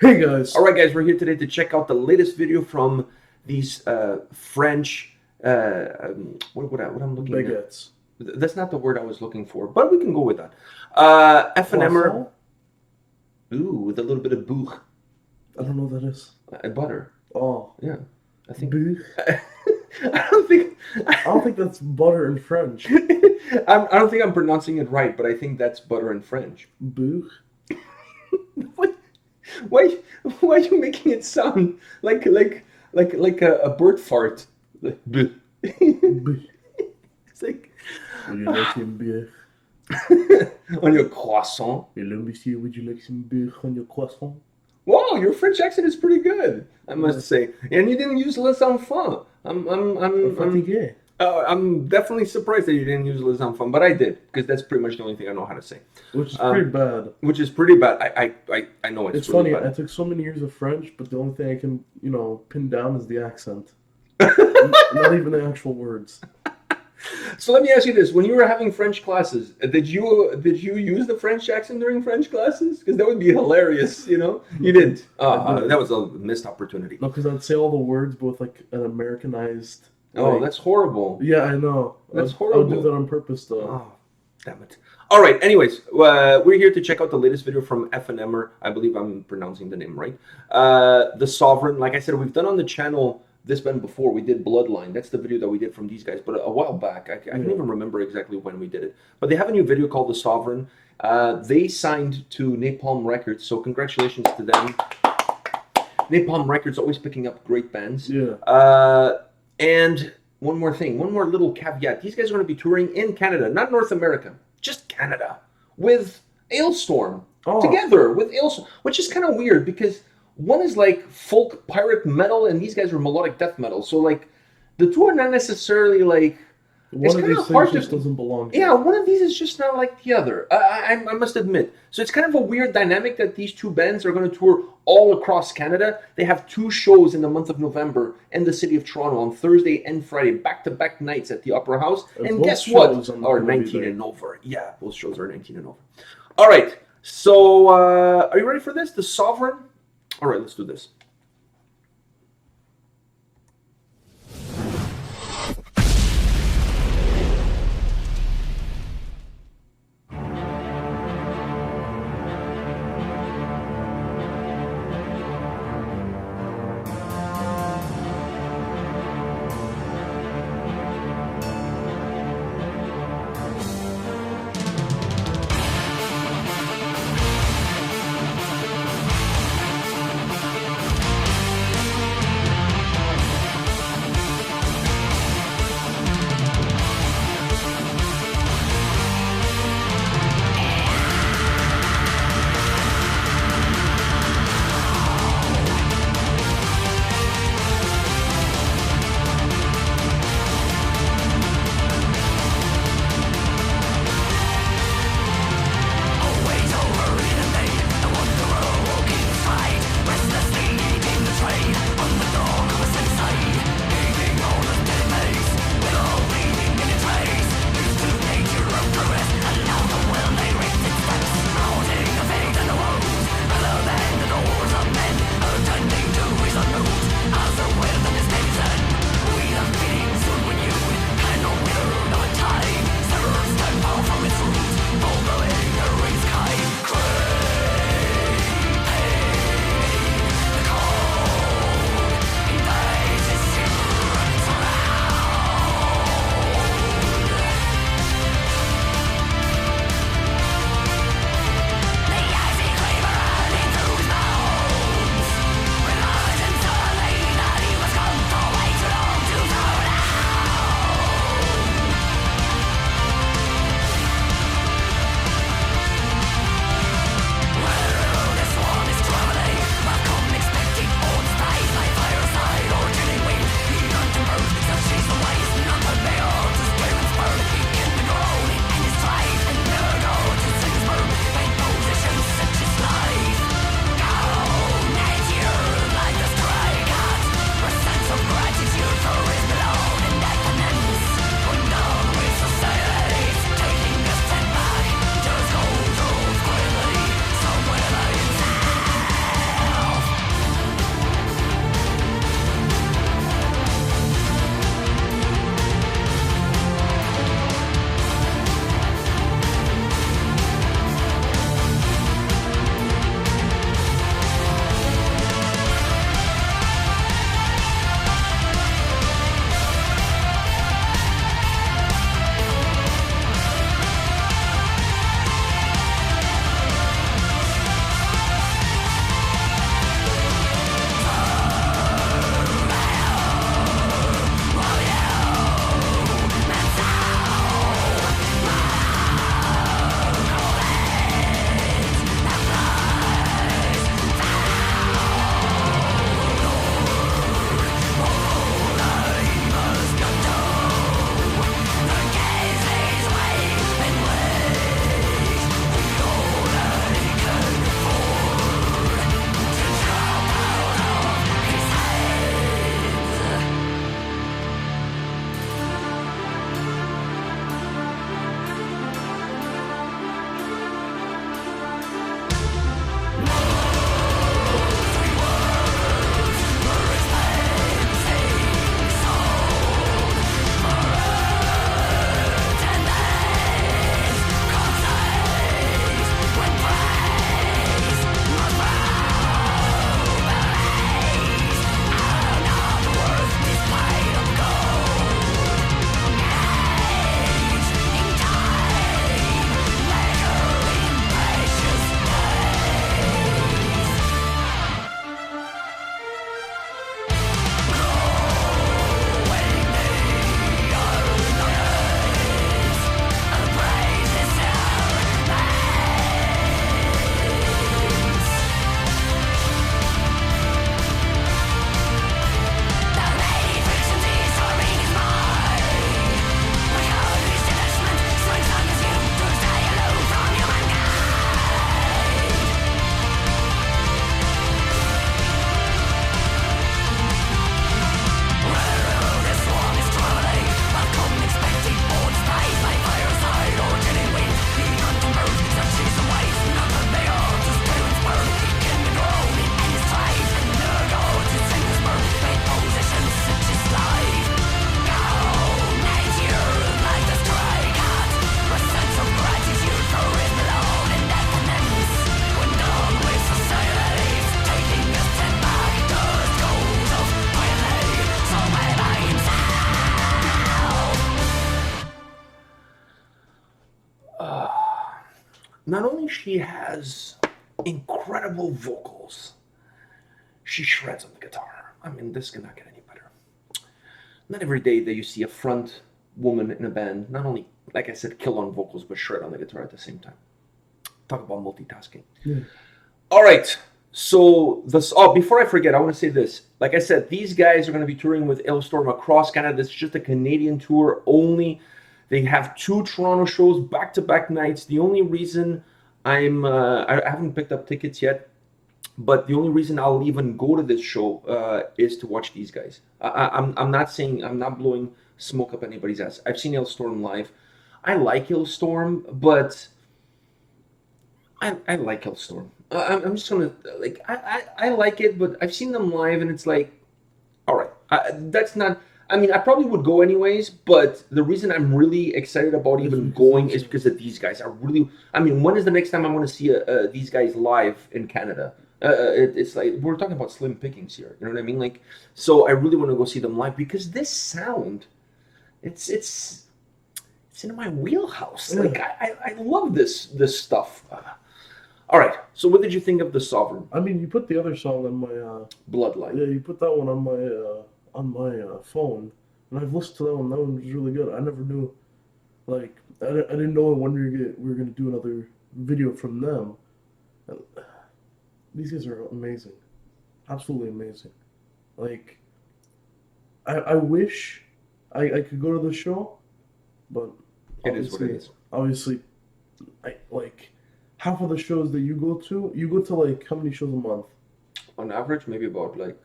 Hey guys! Alright guys, we're here today to check out the latest video from these French, what I'm looking at? Baguettes. That's not the word I was looking for, but we can go with that. Aephanemer. Ooh, with a little bit of beurre. I don't know what that is. Butter. Oh. Yeah. I think... Beurre? I don't think that's butter in French. I don't think I'm pronouncing it right, but I think that's butter in French. Beurre? What? Why are you making it sound like a bird fart? Like, it's like... Would you like some beurre? On your croissant? Hello, monsieur, would you like some beurre on your croissant? Wow, your French accent is pretty good, I must say. And you didn't use les enfants. I'm definitely surprised that you didn't use les enfants, but I did, because that's pretty much the only thing I know how to say. Which is pretty bad. Which is pretty bad. I know it's really funny. Bad. I took so many years of French, but the only thing I can, pin down is the accent. Not even the actual words. So let me ask you this: when you were having French classes, did you use the French accent during French classes? Because that would be hilarious, You didn't. That was a missed opportunity. No, because I'd say all the words both like an Americanized. Oh, that's horrible. Yeah, I know. That's horrible. I would do that on purpose, though. Oh, damn it. All right. Anyways, we're here to check out the latest video from Aephanemer. I believe I'm pronouncing the name right. The Sovereign. Like I said, we've done on the channel this band before. We did Bloodline. That's the video that we did from these guys, but a while back. I can't even remember exactly when we did it. But they have a new video called The Sovereign. They signed to Napalm Records, so congratulations to them. Napalm Records always picking up great bands. Yeah. And one more thing, one more little caveat. These guys are going to be touring in Canada, not North America, just Canada, with Alestorm. Together with Alestorm, which is kind of weird because one is like folk pirate metal and these guys are melodic death metal. So like the two are not necessarily like... One of these things just doesn't belong to. Yeah, one of these is just not like the other. I must admit. So it's kind of a weird dynamic that these two bands are going to tour all across Canada. They have 2 shows in the month of November in the city of Toronto on Thursday and Friday, back-to-back nights at the Opera House. And guess what? Are 19 and over. Yeah, both shows are 19 and over. All right, so are you ready for this? The Sovereign? All right, let's do this. not only she has incredible vocals, she shreds on the guitar. I mean, this cannot get any better. Not every day that you see a front woman in a band, not only, like I said, kill on vocals, but shred on the guitar at the same time. Talk about multitasking. Yeah. All right. So before I forget, I want to say this. Like I said, these guys are going to be touring with Alestorm across Canada. This is just a Canadian tour only. They have 2 Toronto shows back-to-back nights. The only reason I haven't picked up tickets yet, but the only reason I'll even go to this show is to watch these guys. I'm not blowing smoke up anybody's ass. I've seen Alestorm live. I like Alestorm, but I like Alestorm. I'm just gonna I like it, but I've seen them live, and it's like, all right, that's not. I mean, I probably would go anyways, but the reason I'm really excited about even going is because of these guys. I mean, when is the next time I want to see these guys live in Canada? It's like we're talking about slim pickings here. You know what I mean? Like, so I really want to go see them live because this sound, it's in my wheelhouse. Like I love this stuff. All right. So what did you think of The Sovereign? I mean, you put the other song on my Bloodline. Yeah, you put that one on my phone, and I've listened to that one. That one was really good. I never knew, like, I didn't know when we were gonna do another video from them. These guys are amazing, absolutely amazing. Like, I wish I could go to the show, but it is what it is. Obviously, like. Half of the shows that you go to like how many shows a month? On average, maybe about like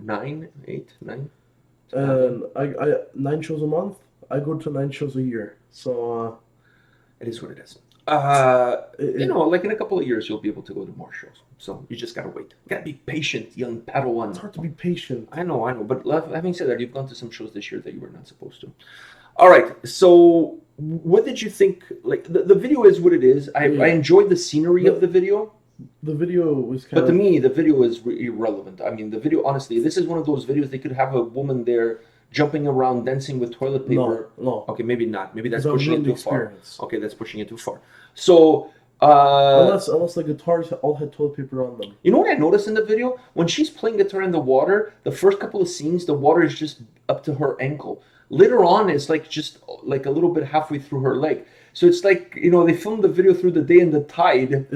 9, 8, 9. And I 9 shows a month. I go to 9 shows a year. So it is what it is. Like in a couple of years, you'll be able to go to more shows. So you just gotta wait. You gotta be patient, young Padawan. It's hard to be patient. I know. But having said that, you've gone to some shows this year that you were not supposed to. All right. So what did you think? Like the video is what it is. I enjoyed the scenery of the video. The video was But to me, the video is irrelevant. I mean, the video, honestly, this is one of those videos they could have a woman there jumping around, dancing with toilet paper. No. Okay, maybe not. Maybe that's pushing it too far. Okay, that's pushing it too far. So, unless the guitars all had toilet paper on them. You know what I noticed in the video? When she's playing guitar in the water, the first couple of scenes, the water is just up to her ankle. Later on, it's like just like a little bit halfway through her leg. So it's like, they filmed the video through the day and the tide. I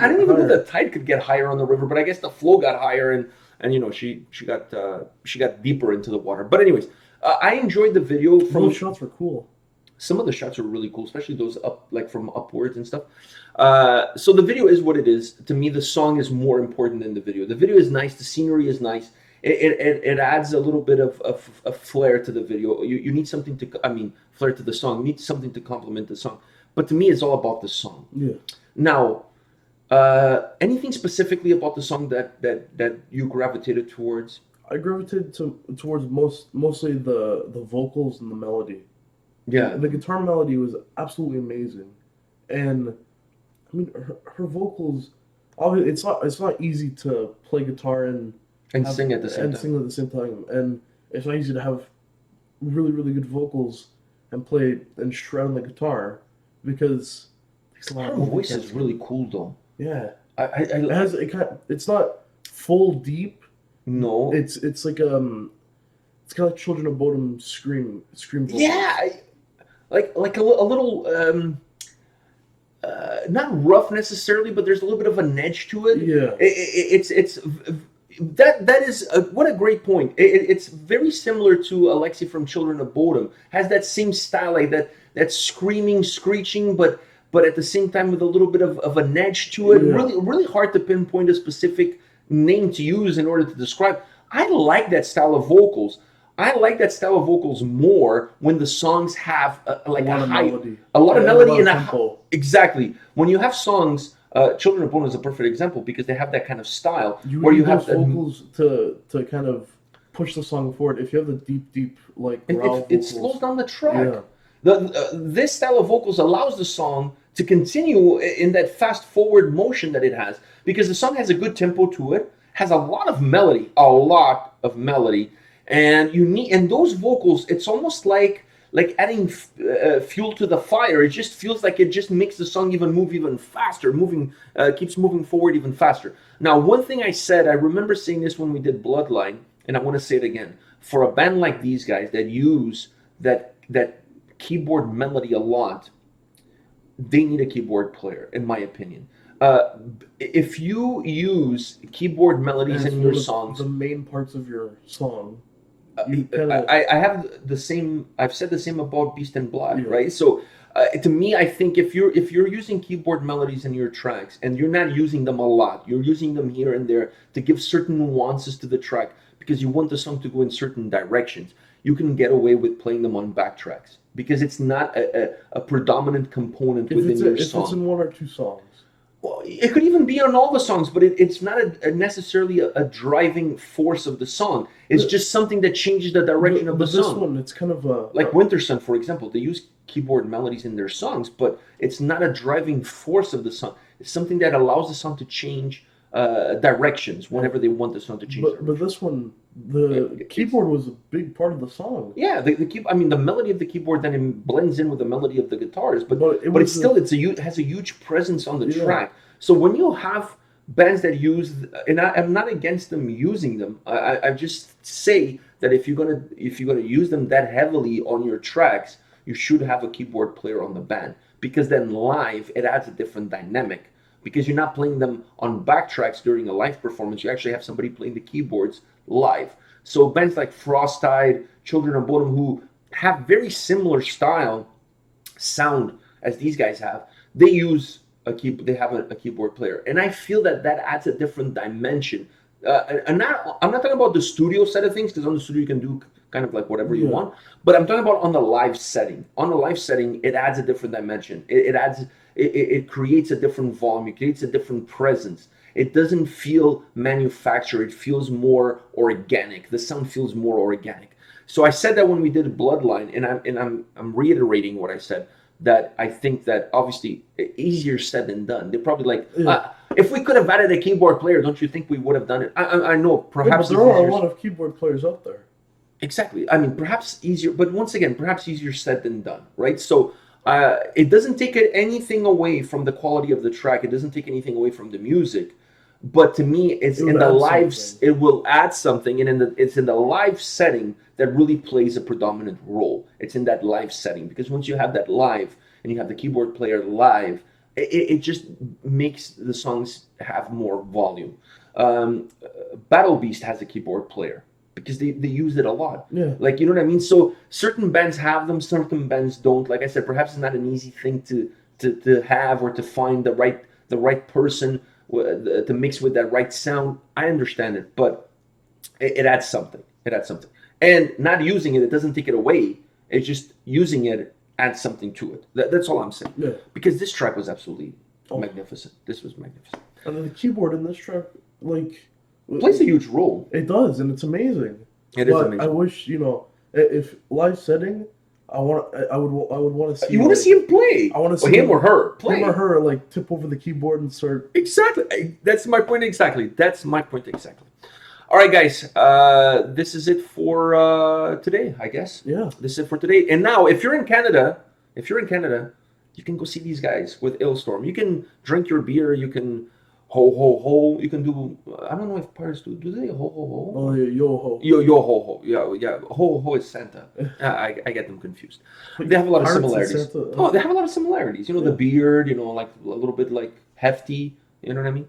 didn't even know the tide could get higher on the river, but I guess the flow got higher and she got deeper into the water. But anyways, I enjoyed the video. Those shots were cool. Some of the shots are really cool, especially those from upwards and stuff. So the video is what it is. To me, the song is more important than the video. The video is nice. The scenery is nice. It adds a little bit of flair to the video. You need something flair to the song. You need something to complement the song. But to me, it's all about the song. Yeah. Now, anything specifically about the song that you gravitated towards? I gravitated towards mostly the vocals and the melody. Yeah. The guitar melody was absolutely amazing, and I mean her vocals. Obviously, it's not easy to play guitar and sing at the same time, and it's not easy to have really, really good vocals and play and shred on the guitar because her voice is really cool though. Yeah, it's not full deep. No, it's like it's kind of like Children of Bodom scream vocals. Yeah, like a little not rough necessarily, but there's a little bit of an edge to it. Yeah, that is what a great point. It's very similar to Alexi from Children of Bodom. Has that same style, like that screaming, screeching, but at the same time with a little bit of an edge to it. Yeah. Really hard to pinpoint a specific name to use in order to describe. I like that style of vocals. I like that style of vocals more when the songs have a lot of melody and a tempo. Exactly. When you have songs. Children of Bodom is a perfect example because they have that kind of style where you have vocals to kind of push the song forward. If you have the deep like growl it slows down the track. Yeah. This style of vocals allows the song to continue in that fast forward motion that it has because the song has a good tempo to it, has a lot of melody, and those vocals. It's almost like like adding fuel to the fire. It just feels like it just makes the song even move even faster, keeps moving forward even faster. Now, one thing I said, I remember saying this when we did Bloodline, and I want to say it again. For a band like these guys that use that keyboard melody a lot, they need a keyboard player, in my opinion. If you use keyboard melodies in your songs, the main parts of your song, I have the same. I've said the same about Beast and Black, right? So to me, I think if you're using keyboard melodies in your tracks and you're not using them a lot, you're using them here and there to give certain nuances to the track because you want the song to go in certain directions, you can get away with playing them on backtracks because it's not a predominant component within your song. If it's in one or two songs. Well, it could even be on all the songs, but it's not necessarily a driving force of the song. It's just something that changes the direction of the song. This one, it's kind of like Winter Sun, for example. They use keyboard melodies in their songs, but it's not a driving force of the song. It's something that allows the song to change directions whenever they want the song to change. But this one, the keyboard was a big part of the song. Yeah, the melody of the keyboard then it blends in with the melody of the guitars, but it has a huge presence on the track. So when you have bands that use, and I'm not against them using them, I just say that if you're gonna use them that heavily on your tracks, you should have a keyboard player on the band because then live it adds a different dynamic. Because you're not playing them on backtracks during a live performance, you actually have somebody playing the keyboards live. So bands like Frostide, Children of Bodom, who have very similar sound as these guys have, they use they have a keyboard player, and I feel that adds a different dimension. I'm not talking about the studio side of things because on the studio you can do kind of like whatever you want, but I'm talking about on the live setting. On the live setting, it adds a different dimension. It creates a different volume. It creates a different presence. It doesn't feel manufactured. It feels more organic. The sound feels more organic. So I said that when we did Bloodline, and I'm reiterating what I said, that I think that obviously easier said than done. They're probably like, if we could have added a keyboard player, don't you think we would have done it? I know perhaps but there are a lot of keyboard players out there. Exactly. I mean, perhaps easier, but once again, perhaps easier said than done, right? So it doesn't take anything away from the quality of the track. It doesn't take anything away from the music. But to me, it's in the live. It will add something, and it's in the live setting that really plays a predominant role. It's in that live setting because once you have that live and you have the keyboard player live, it just makes the songs have more volume. Battle Beast has a keyboard player because they use it a lot. Yeah. Like, you know what I mean? So certain bands have them, certain bands don't. Like I said, perhaps it's not an easy thing to have or to find the right person to mix with that right sound. I understand it, but it adds something. It adds something. And not using it doesn't take it away. It's just using it adds something to it. That's all I'm saying. Yeah. Because this track was absolutely magnificent. This was magnificent. And the keyboard in this track, like, plays a huge role. It does, and it's amazing. It is amazing. I wish, if live setting, I would want to see. You want to see him play? I want to see him or her play. Him or her like tip over the keyboard and start. Exactly. That's my point. Exactly. All right, guys. This is it for today, I guess. Yeah. This is it for today. And now, if you're in Canada, you can go see these guys with Alestorm. You can drink your beer. You can ho ho ho. You can do. I don't know if Pirates do. Do they ho ho ho? Oh yeah, yo ho. Yo ho ho. Yeah. Ho ho is Santa. I get them confused. They have a lot of similarities. Oh, they have a lot of similarities. The beard. Like a little bit like hefty. You know what I mean?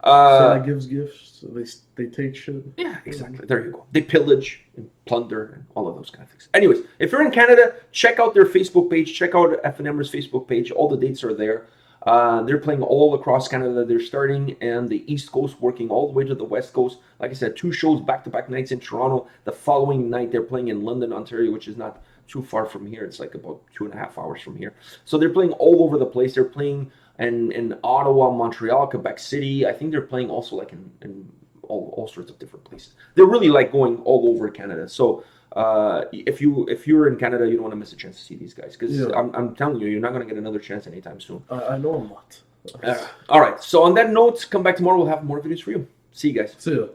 Santa gives gifts. They take shit. Yeah, exactly. There you go. They pillage and plunder and all of those kind of things. Anyways, if you're in Canada, check out their Facebook page. Check out Aephanemer's Facebook page. All the dates are there. They're playing all across Canada. They're starting in the East Coast, working all the way to the West Coast. Like I said, 2 shows back-to-back nights in Toronto. The following night, they're playing in London, Ontario, which is not too far from here. It's like about 2.5 hours from here. So they're playing all over the place. They're playing in Ottawa, Montreal, Quebec City. I think they're playing also like in all sorts of different places. They're really like going all over Canada. So if you're in Canada, you don't want to miss a chance to see these guys because I'm telling you, you're not going to get another chance anytime soon. I know I'm not. All right. So on that note, come back tomorrow. We'll have more videos for you. See you guys. See ya.